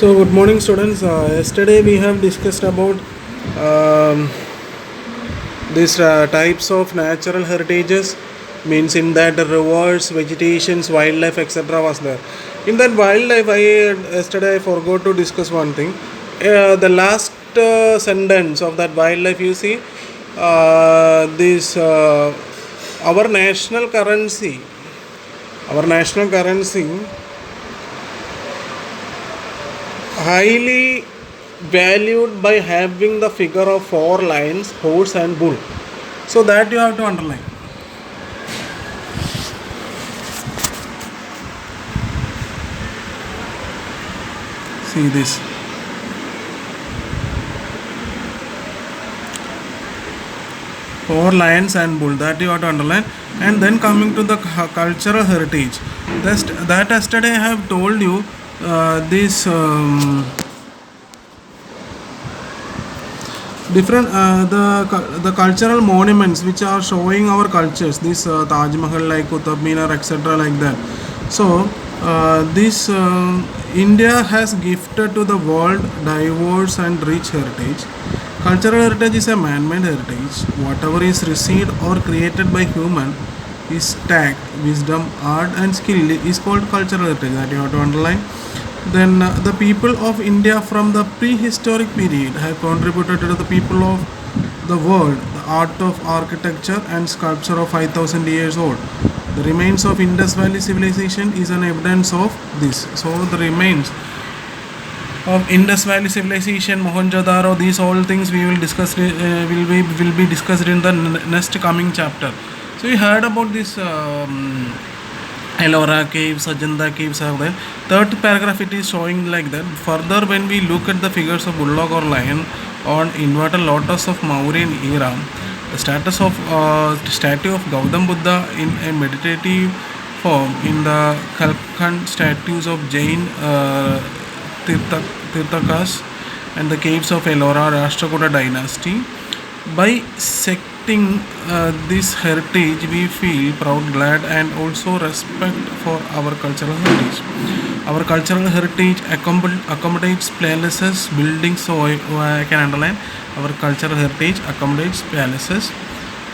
So, good morning, students. Yesterday we have discussed about um, these types of natural heritages. Means in that rivers, vegetations, wildlife, etc. was there. In that wildlife, yesterday I forgot to discuss one thing. The last sentence of that wildlife, you see, this our national currency, our national currency highly valued by having the figure of four lions, horse and bull. So that you have to underline. See this. Four lions and bull, that you have to underline. And then coming to the cultural heritage. That yesterday I have told you this different the cultural monuments which are showing our cultures, this Taj Mahal, like Qutub Minar, etc., like that. So this India has gifted to the world diverse and rich heritage. Cultural heritage is a man-made heritage. Whatever is received or created by human is tact, wisdom, art and skill is called cultural heritage, that you have to underline. Then the people of India from the prehistoric period have contributed to the people of the world the art of architecture and sculpture of 5000 years old. The remains of Indus Valley civilization is an evidence of this. So the remains of Indus Valley civilization, Mohenjo-daro, these all things we will discuss will be discussed in the next coming chapter. So we heard about this Ellora caves, Ajanta caves are there. Third paragraph it is showing like that. Further, when we look at the figures of bullock or lion on inverted lotus of Mauryan era, the status of statue of Gautam Buddha in a meditative form in the Kalkhand statues of Jain Tirthakas and the caves of Ellora Rashtrakuta dynasty. By secting this heritage, we feel proud, glad, and also respect for our cultural heritage. Our cultural heritage accommodates palaces, buildings. So I can underline our cultural heritage accommodates palaces,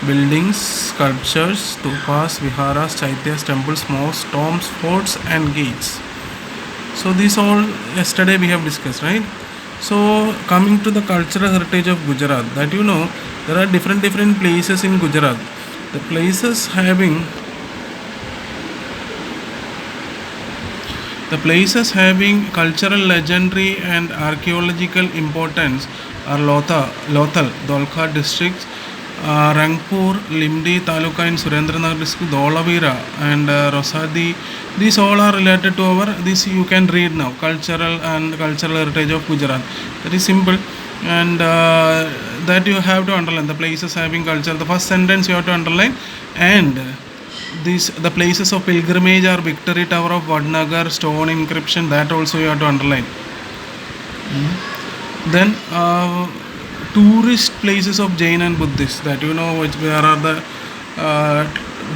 buildings, sculptures, stupas, viharas, chaityas, temples, mosques, tombs, forts, and gates. So these all yesterday we have discussed, right? So coming to the cultural heritage of Gujarat, that you know there are different places in Gujarat. The places having cultural, legendary and archaeological importance are Lothal, Dholka districts, Rangpur, Limdi Taluka in Surendranagar district, Dholavira and Rosadi. These all are related to our, this you can read now, cultural heritage of Gujarat. That is simple, and that you have to underline the places having culture. The first sentence you have to underline, and the places of pilgrimage are Victory Tower of Vadnagar, stone inscription, that also you have to underline. Then tourist places of Jain and Buddhist, that you know where are the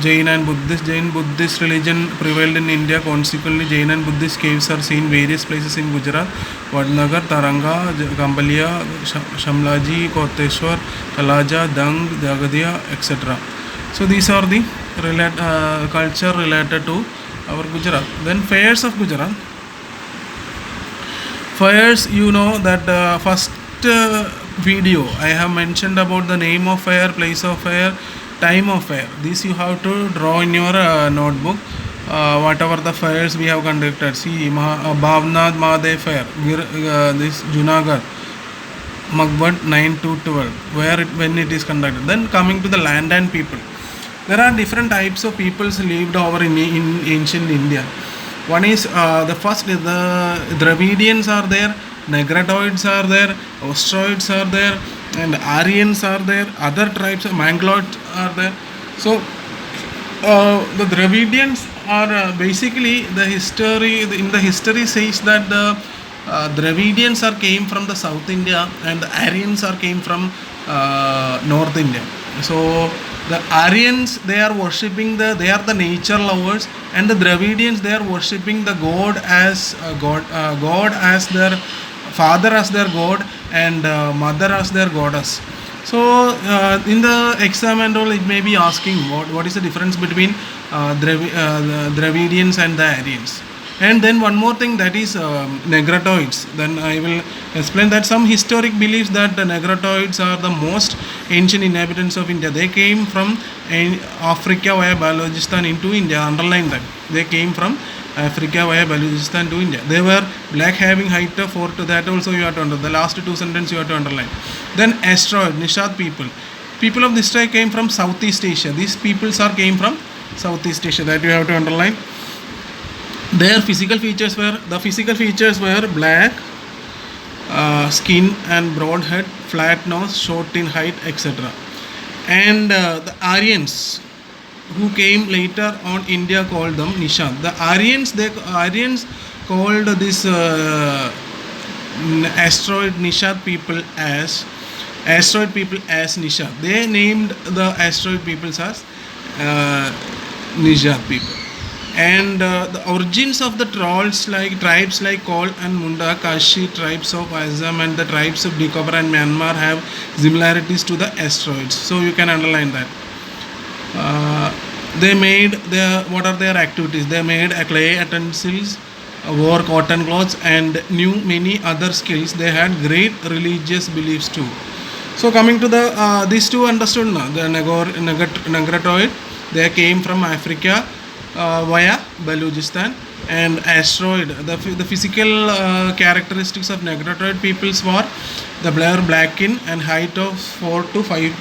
Jain Buddhist religion prevailed in India. Consequently, Jain and Buddhist caves are seen various places in Gujarat: Vadnagar, Taranga, Kambalia, Shamlaji, Koteshwar, Talaja, Dang, Jagadia, etc. So these are the culture related to our Gujarat. Then fairs of Gujarat. Fairs, you know that first video I have mentioned about the name of fair, place of fair, time of fair. This you have to draw in your notebook. Whatever the fairs we have conducted. See, Bhavnath Mahadev fair, this Junagadh, Magbad 9 to 12, when it is conducted. Then coming to the land and people. There are different types of peoples lived over in ancient India. One is the first, the Dravidians are there, Negratoids are there, Ostroids are there, and Aryans are there. Other tribes, Mangaloids are there. So the Dravidians are basically the history says that the Dravidians came from the South India and the Aryans came from North India. So The Aryans, they are worshipping they are the nature lovers, and the Dravidians, they are worshipping the god as God as their father, as their god, and mother as their goddess. So in the exam and all, it may be asking what is the difference between the Dravidians and the Aryans. And then one more thing, that is Negratoids. Then I will explain that some historic beliefs that the Negratoids are the most ancient inhabitants of India. They came from Africa via Balochistan into India. Underline that. They came from Africa via Balochistan to India. They were black, having height of 4 to that also you have to underline. The last two sentences you have to underline. Then asteroid, Nishad people. People of this tribe came from Southeast Asia. These peoples came from Southeast Asia. That you have to underline. Their physical features were black skin and broad head, flat nose, short in height, etc. And the Aryans, who came later on India, called them Nishad. The Aryans called this asteroid people as Nishad. They named the asteroid peoples as Nishad people. And the origins of the tribes like Kol and Munda, Kashi, tribes of Assam, and the tribes of Nicobar and Myanmar have similarities to the asteroids. So you can underline that. They made what are their activities? They made clay utensils, wore cotton clothes, and knew many other skills. They had great religious beliefs too. So coming to the these two understood now. The Negratoid, they came from Africa via Balochistan, and asteroid, the physical characteristics of Negratoid peoples were the black skin and height of 4 to 5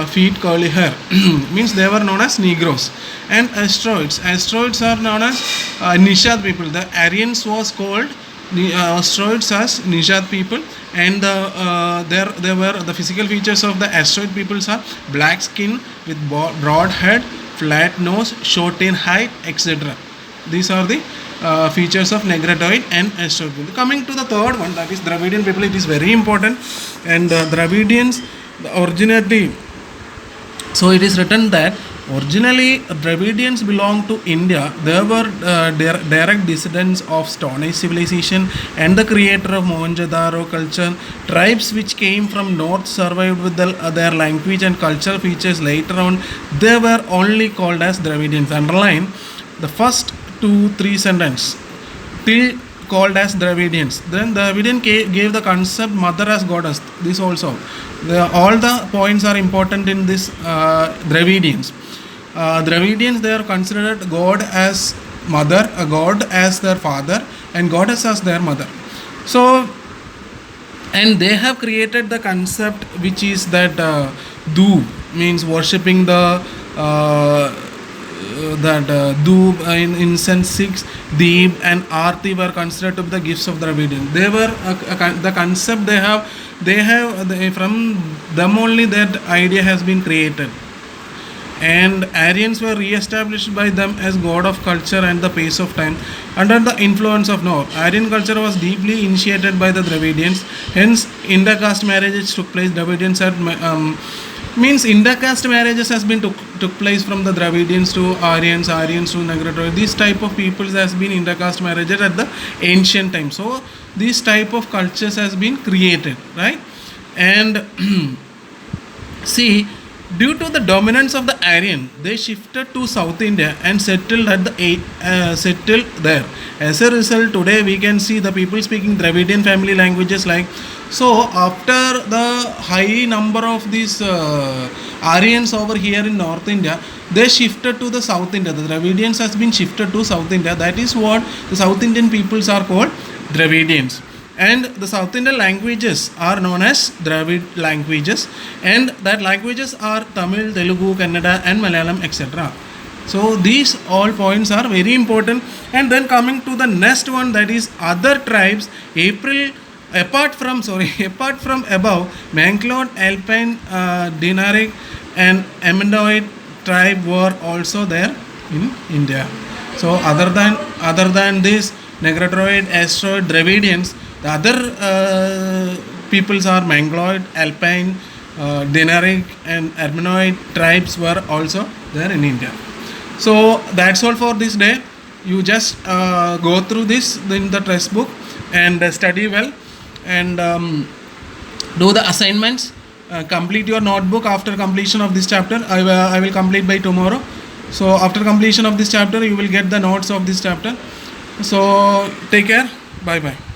feet, curly hair. Means they were known as Negroes. And asteroids are known as Nishad people. The Aryans was called asteroids as Nishad people, and there were the physical features of the asteroid peoples are black skin with broad head, flat nose, short in height, etc. These are the features of Negratoid and asteroid people. Coming to the third one, that is Dravidian people, it is very important. And Dravidians, originally, so it is written that originally Dravidians belonged to India. They were direct descendants of Stone Age civilization and the creator of Mohenjo-daro culture. Tribes which came from north survived with their language and cultural features. Later on, they were only called as Dravidians. Underline the first 2-3 sentences till called as Dravidians. Then Dravidian gave the concept mother as goddess. This also, all the points are important in this Dravidians. Dravidians, they are considered God as mother, a god as their father, and goddess as their mother. So, and they have created the concept which is that Doob, means worshipping the Doob, incense sticks, Deep and Aarti were considered to be the gifts of Dravidians. They were the concept they have from them only that idea has been created. And Aryans were re-established by them as god of culture and the pace of time under the influence of North. Aryan culture was deeply initiated by the Dravidians, hence intercaste marriages took place. Dravidians had means intercaste marriages has been took place from the Dravidians to Aryans to Negratoid. These type of peoples has been intercaste marriages at the ancient time. So this type of cultures has been created, right? And see, due to the dominance of the Aryan, they shifted to South India and settled there. As a result, today we can see the people speaking Dravidian family languages like. So after the high number of these Aryans over here in North India, they shifted to the South India. The Dravidians has been shifted to South India. That is what the South Indian peoples are called Dravidians. And the South Indian languages are known as Dravid languages, and that languages are Tamil, Telugu, Kannada and Malayalam, etc. So these all points are very important. And then coming to the next one, that is other tribes. Apart from above, Manglot, Alpine, Dinaric and Amendoid tribe were also there in India. So other than this Negratoid, Asteroid, Dravidians, the other peoples are Mangaloid, Alpine, Dinaric and Armenoid tribes were also there in India. So that's all for this day. You just go through this in the textbook and study well, and do the assignments. Complete your notebook after completion of this chapter. I will complete by tomorrow. So after completion of this chapter, you will get the notes of this chapter. So take care. Bye bye.